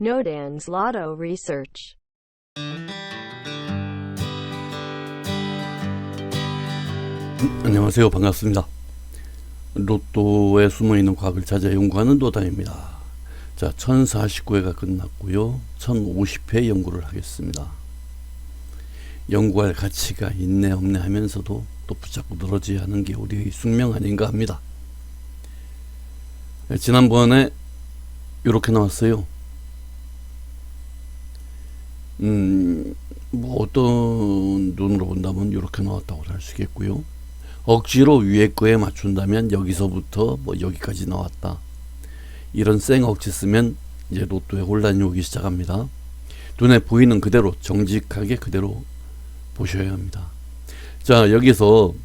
Nodan's Lotto Research. 안녕하세요. 반갑습니다. 로또에 숨어있는 과학을 찾아 연구하는 노당입니다. 자, 1049회가 끝났고요. 1050회 연구를 하겠습니다. 연구할 가치가 있네 없네 하면서도 또 붙잡고 늘어져야 하는 게 우리의 숙명 아닌가 합니다. 지난번에 이렇게 나왔어요. 뭐 어떤 눈으로 본다면 이렇게 나왔다고 할 수 있겠고요. 억지로 위에 거에 맞춘다면 여기서부터 뭐 여기까지 나왔다. 이런 쌩 억지 쓰면 이제 로또에 혼란이 오기 시작합니다. 눈에 보이는 그대로 정직하게 그대로 보셔야 합니다. 자, 여기서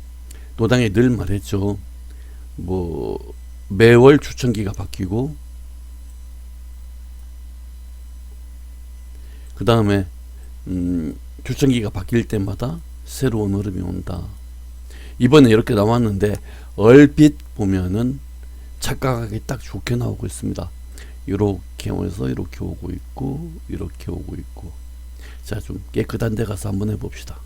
노당이 늘 말했죠. 뭐 매월 추천기가 바뀌고 그 다음에 추천기가 바뀔 때마다 새로운 흐름이 온다. 이번에 이렇게 나왔는데 얼핏 보면은 착각하기 딱 좋게 나오고 있습니다. 이렇게 오면서 이렇게 오고 있고 이렇게 오고 있고. 자, 좀 깨끗한 데 가서 한번 해봅시다.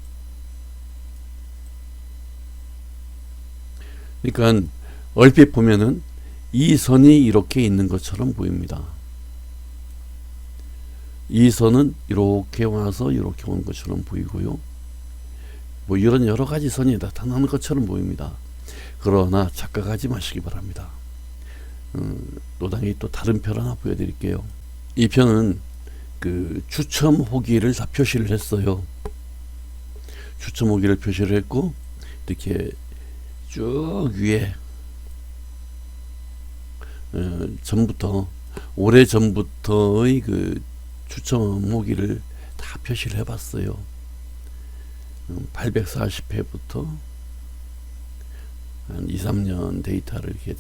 그러니까 얼핏 보면은 이 선이 이렇게 있는 것처럼 보입니다. 이 선은 이렇게 와서 이렇게 오는 것처럼 보이고요. 뭐 이런 여러 가지 선이 나타나는 것처럼 보입니다. 그러나 착각하지 마시기 바랍니다. 노당이 또 다른 편 하나 보여드릴게요. 이 편은 그 추첨 호기를 다 표시를 했어요. 추첨 호기를 표시를 했고 이렇게 쭉 위에 전부터 오래 전부터의 그 추첨 호기를 다 표시를 해봤어요. 840회부터 한 2, 3년 데이터를 이렇게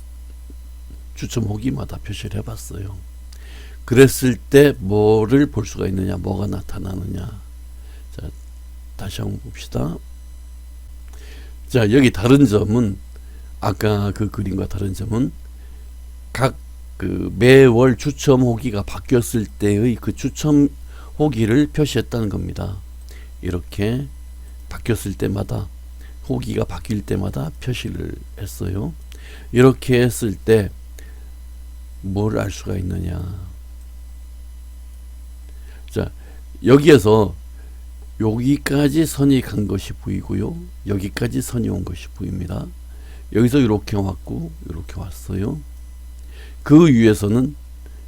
추첨 호기마다 표시를 해봤어요. 그랬을 때 뭐를 볼 수가 있느냐, 뭐가 나타나느냐. 자, 다시 한번 봅시다. 자, 여기 다른 점은 아까 그 그림과 다른 점은 각 그 매월 추첨 호기가 바뀌었을 때의 그 추첨 호기를 표시했다는 겁니다. 이렇게 바뀌었을 때마다 호기가 바뀔 때마다 표시를 했어요. 이렇게 했을 때 뭘 알 수가 있느냐. 자, 여기에서 여기까지 선이 간 것이 보이고요. 여기까지 선이 온 것이 보입니다. 여기서 이렇게 왔고 이렇게 왔어요. 그 위에서는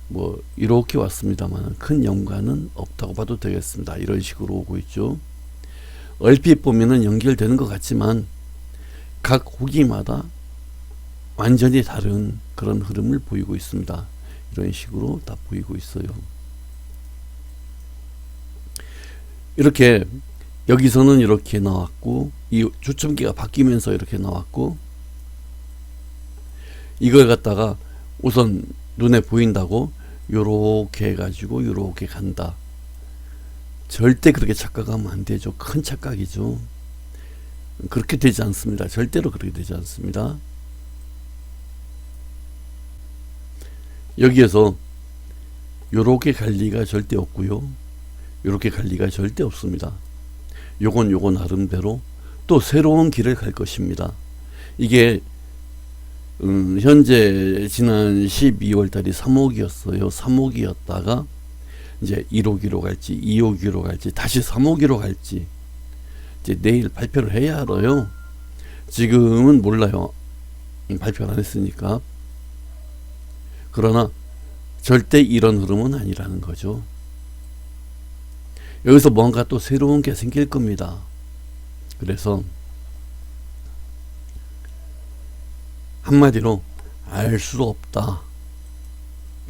뭐 이렇게 왔습니다만 큰 연관은 없다고 봐도 되겠습니다. 이런 식으로 오고 있죠. 얼핏 보면은 연결되는 것 같지만 각 호기마다 완전히 다른 그런 흐름을 보이고 있습니다. 이런 식으로 다 보이고 있어요. 이렇게 여기서는 이렇게 나왔고 이 추첨기가 바뀌면서 이렇게 나왔고 이걸 갖다가 우선 눈에 보인다고 요렇게 해가지고 요렇게 간다. 절대 그렇게 착각하면 안 되죠. 큰 착각이죠. 그렇게 되지 않습니다. 절대로 그렇게 되지 않습니다. 여기에서 요렇게 갈 리가 절대 없고요. 요렇게 갈 리가 절대 없습니다. 요건 나름대로 또 새로운 길을 갈 것입니다. 이게 현재 지난 12월 달이 3호기였어요. 3호기였다가 이제 1호기로 갈지 2호기로 갈지 다시 3호기로 갈지 이제 내일 발표를 해야 알아요. 지금은 몰라요. 발표를 안 했으니까. 그러나 절대 이런 흐름은 아니라는 거죠. 여기서 뭔가 또 새로운 게 생길 겁니다. 그래서 한마디로 알 수 없다.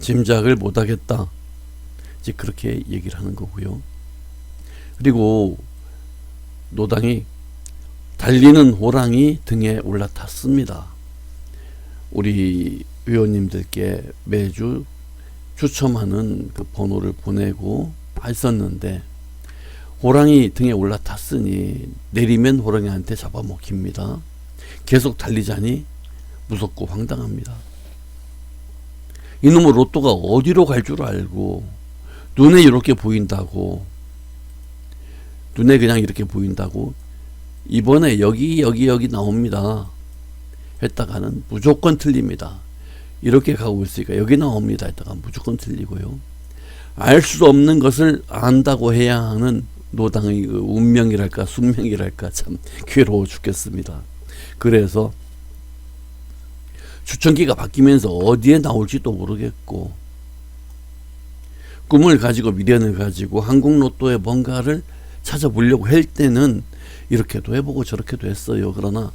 짐작을 못하겠다. 이제 그렇게 얘기를 하는 거고요. 그리고 노당이 달리는 호랑이 등에 올라탔습니다. 우리 회원님들께 매주 추첨하는 그 번호를 보내고 했었는데 호랑이 등에 올라탔으니 내리면 호랑이한테 잡아먹힙니다. 계속 달리자니 무섭고 황당합니다. 이놈의 로또가 어디로 갈 줄 알고 눈에 이렇게 보인다고, 눈에 그냥 이렇게 보인다고 이번에 여기 나옵니다 했다가는 무조건 틀립니다. 이렇게 가고 있으니까 여기 나옵니다 했다가 무조건 틀리고요. 알 수 없는 것을 안다고 해야 하는 노당의 그 운명이랄까 숙명이랄까 참 괴로워 죽겠습니다. 그래서 추천기가 바뀌면서 어디에 나올지도 모르겠고, 꿈을 가지고 미련을 가지고 한국로또에 뭔가를 찾아보려고 할 때는 이렇게도 해보고 저렇게도 했어요. 그러나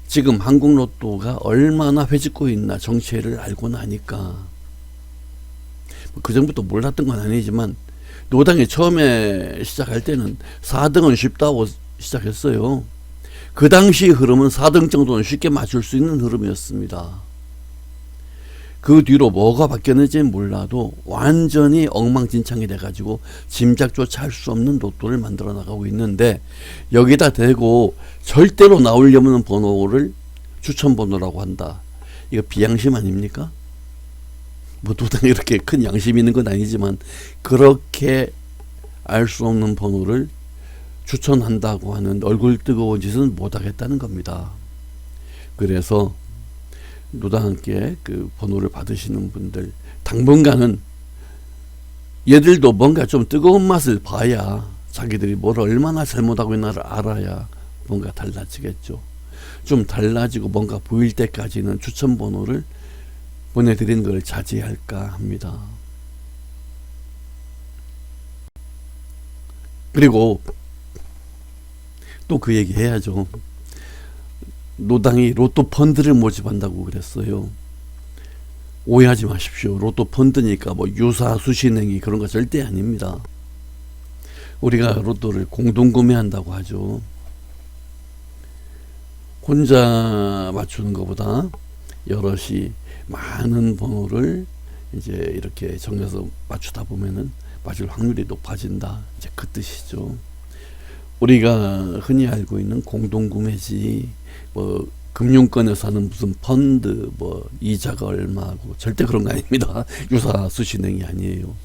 지금 한국로또가 얼마나 회집고 있나 정체를 알고 나니까, 그 전부터 몰랐던 건 아니지만 노당이 처음에 시작할 때는 4등은 쉽다고 시작했어요. 그 당시 흐름은 4등 정도는 쉽게 맞출 수 있는 흐름이었습니다. 그 뒤로 뭐가 바뀌었는지는 몰라도 완전히 엉망진창이 돼가지고 짐작조차 할 수 없는 로또를 만들어 나가고 있는데, 여기다 대고 절대로 나오려는 번호를 추천번호라고 한다. 이거 비양심 아닙니까? 뭐 노당에 이렇게 큰 양심이 있는 건 아니지만 그렇게 알 수 없는 번호를 추천한다고 하는 얼굴 뜨거운 짓은 못하겠다는 겁니다. 그래서 노당께 그 번호를 받으시는 분들, 당분간은 얘들도 뭔가 좀 뜨거운 맛을 봐야, 자기들이 뭘 얼마나 잘못하고 있나를 알아야 뭔가 달라지겠죠. 좀 달라지고 뭔가 보일 때까지는 추천 번호를 보내드리는 걸 자제할까 합니다. 그리고 또 그 얘기 해야죠. 노당이 로또 펀드를 모집한다고 그랬어요. 오해하지 마십시오. 로또 펀드니까 뭐 유사 수신행위 그런 거 절대 아닙니다. 우리가 로또를 공동 구매한다고 하죠. 혼자 맞추는 것보다 여럿이 많은 번호를 이제 이렇게 정해서 맞추다 보면은 맞을 확률이 높아진다. 이제 그 뜻이죠. 우리가 흔히 알고 있는 공동구매지, 뭐 금융권에서 하는 무슨 펀드, 뭐 이자가 얼마고 절대 그런 거 아닙니다. 유사 수신행위 아니에요.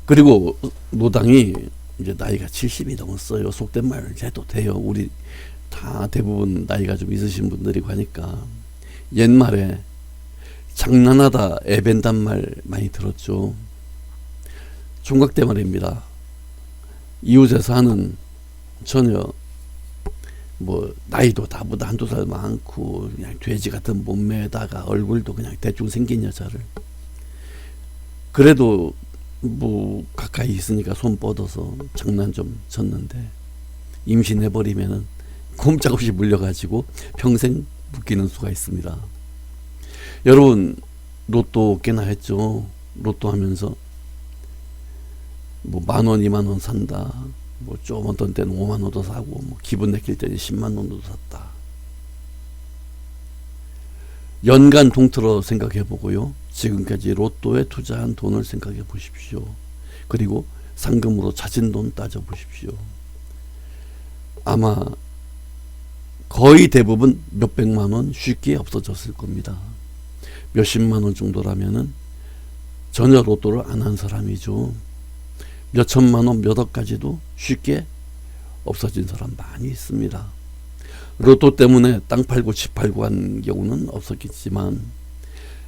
그리고 노당이 이제 나이가 70이 넘었어요. 속된 말 해도 돼요. 우리 다 대부분 나이가 좀 있으신 분들이고 하니까. 옛말에 장난하다 애벤단 말 많이 들었죠. 총각 때 말입니다. 이웃에 사는 처녀, 뭐 나이도 다보다 한두 살 많고 그냥 돼지 같은 몸매에다가 얼굴도 그냥 대충 생긴 여자를, 그래도 뭐 가까이 있으니까 손 뻗어서 장난 좀 쳤는데 임신해버리면은 꼼짝없이 물려가지고 평생 묶이는 수가 있습니다. 여러분 로또 꽤나 했죠. 로또 하면서 뭐 10,000원, 20,000원 산다. 뭐 좀 어떤 때는 50,000원도 사고, 뭐 기분 내킬 때는 100,000원도 샀다. 연간 통틀어 생각해 보고요. 지금까지 로또에 투자한 돈을 생각해 보십시오. 그리고 상금으로 찾은 돈 따져 보십시오. 아마 거의 대부분 몇백만원 쉽게 없어졌을 겁니다. 몇십만원 정도라면은 전혀 로또를 안 한 사람이죠. 몇천만원, 몇억까지도 쉽게 없어진 사람 많이 있습니다. 로또 때문에 땅 팔고 집 팔고 한 경우는 없었겠지만,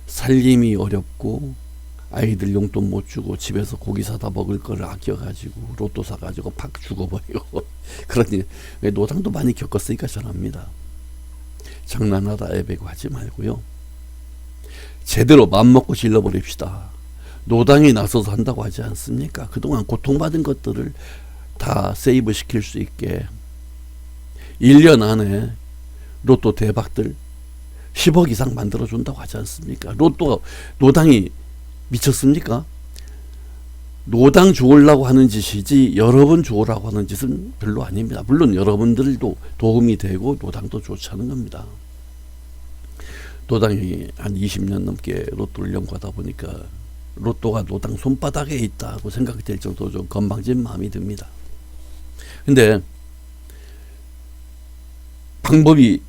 살림이 어렵고 아이들 용돈 못 주고 집에서 고기 사다 먹을 거를 아껴가지고 로또 사가지고 팍 죽어버리고 그러니 노당도 많이 겪었으니까 전합니다. 장난하다 애배고 하지 말고요. 제대로 맘먹고 질러버립시다. 노당이 나서서 한다고 하지 않습니까? 그동안 고통받은 것들을 다 세이브 시킬 수 있게 1년 안에 로또 대박들 10억 이상 만들어준다고 하지 않습니까? 로또, 노당이 미쳤습니까? 노당 좋으려고 하는 짓이지 여러분 좋으라고 하는 짓은 별로 아닙니다. 물론 여러분들도 도움이 되고 노당도 좋지 않은 겁니다. 노당이 한 20년 넘게 로또를 연구하다 보니까 로또가 노당 손바닥에 있다고 생각될 정도로 좀 건방진 마음이 듭니다. 근데 방법이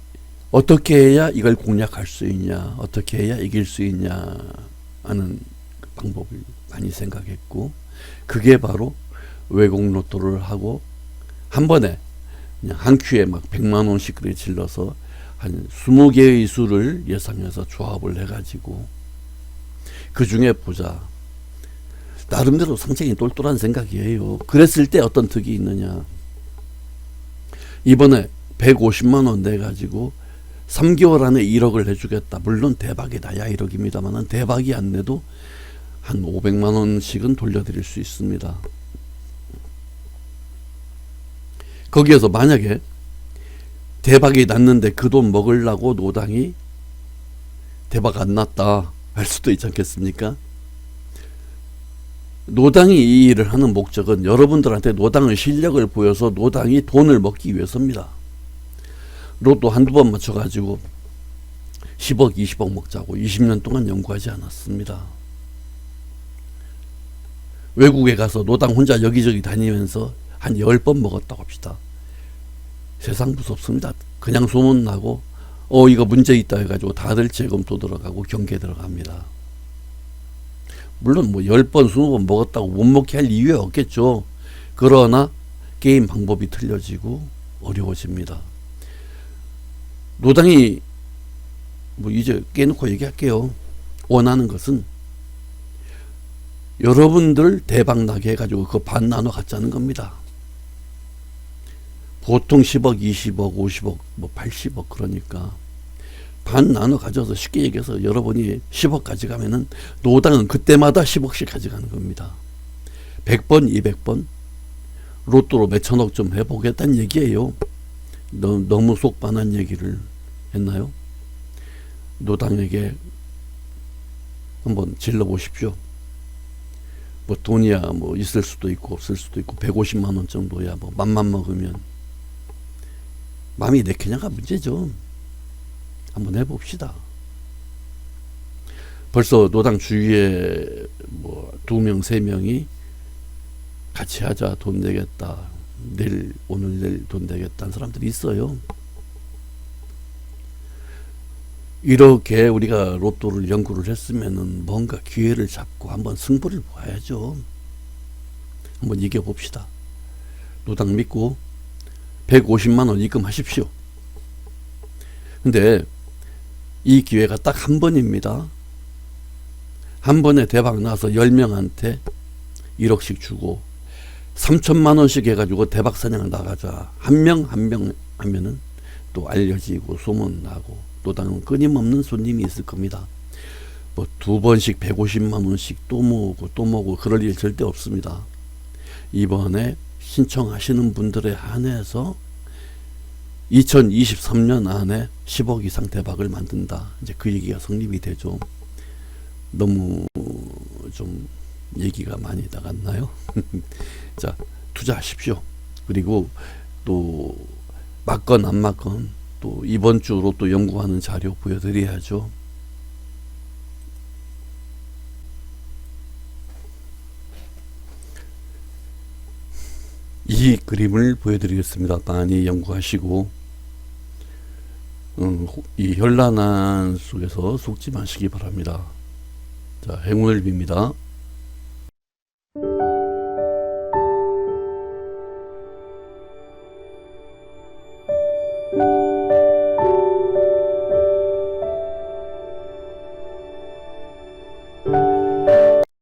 어떻게 해야 이걸 공략할 수 있냐, 어떻게 해야 이길 수 있냐 하는 방법을 많이 생각했고, 그게 바로 외국 로또를 하고 한 번에 그냥 한 큐에 막 100만 원씩 그래 질러서 한 20개의 수를 예상해서 조합을 해가지고 그 중에 보자. 나름대로 상당히 똘똘한 생각이에요. 그랬을 때 어떤 득이 있느냐. 이번에 150만 원 내가지고 3개월 안에 1억을 해주겠다. 물론 대박이 나야 1억입니다만 대박이 안 내도 한 500만 원씩은 돌려드릴 수 있습니다. 거기에서 만약에 대박이 났는데 그 돈 먹으려고 노당이 대박 안 났다 할 수도 있지 않겠습니까? 노당이 이 일을 하는 목적은 여러분들한테 노당의 실력을 보여서 노당이 돈을 먹기 위해서입니다. 로또 한두 번 맞춰가지고 10억 20억 먹자고 20년 동안 연구하지 않았습니다. 외국에 가서 노당 혼자 여기저기 다니면서 한 10번 먹었다고 합시다. 세상 무섭습니다. 그냥 소문나고 이거 문제 있다 해가지고 다들 재검토 들어가고 경계 들어갑니다. 물론 뭐 10번 20번 먹었다고 못 먹게 할 이유가 없겠죠. 그러나 게임 방법이 틀려지고 어려워집니다. 노당이 뭐 이제 깨놓고 얘기할게요. 원하는 것은 여러분들 대박 나게 해가지고 그 반 나눠 갖자는 겁니다. 보통 10억, 20억, 50억, 뭐 80억 그러니까 반 나눠 가져서 쉽게 얘기해서 여러분이 10억 가져가면은 노당은 그때마다 10억씩 가져가는 겁니다. 100번, 200번 로또로 몇천억 좀 해보겠다는 얘기예요. 너무 속 반한 얘기를 했나요? 노당에게 한번 질러보십시오. 뭐 돈이야 뭐 있을 수도 있고 없을 수도 있고 150만 원 정도야 뭐 맘만 먹으면 마음이 내키냐가 문제죠. 한번 해봅시다. 벌써 노당 주위에 뭐 2명 3명이 같이 하자 돈 내겠다 오늘 내일 돈 내겠다는 사람들이 있어요. 이렇게 우리가 로또를 연구를 했으면은 뭔가 기회를 잡고 한번 승부를 봐야죠. 한번 이겨봅시다. 노당 믿고 150만 원 입금하십시오. 근데 이 기회가 딱 한 번입니다. 한 번에 대박 나서 10명한테 1억씩 주고 3천만 원씩 해가지고 대박 사냥을 나가자. 한 명 한 명 하면은 또 알려지고 소문나고 노당은 끊임없는 손님이 있을 겁니다. 뭐 2번씩 150만 원씩 또 모으고 그럴 일 절대 없습니다. 이번에 신청하시는 분들에 한해서 2023년 안에 10억 이상 대박을 만든다. 이제 그 얘기가 성립이 되죠. 너무 좀 얘기가 많이 나갔나요? 자, 투자하십시오. 그리고 또 맞건 안 맞건 또 이번 주로 또 연구하는 자료 보여드려야죠. 이 그림을 보여드리겠습니다. 많이 연구하시고 이 현란한 속에서 속지 마시기 바랍니다. 자, 행운을 빕니다.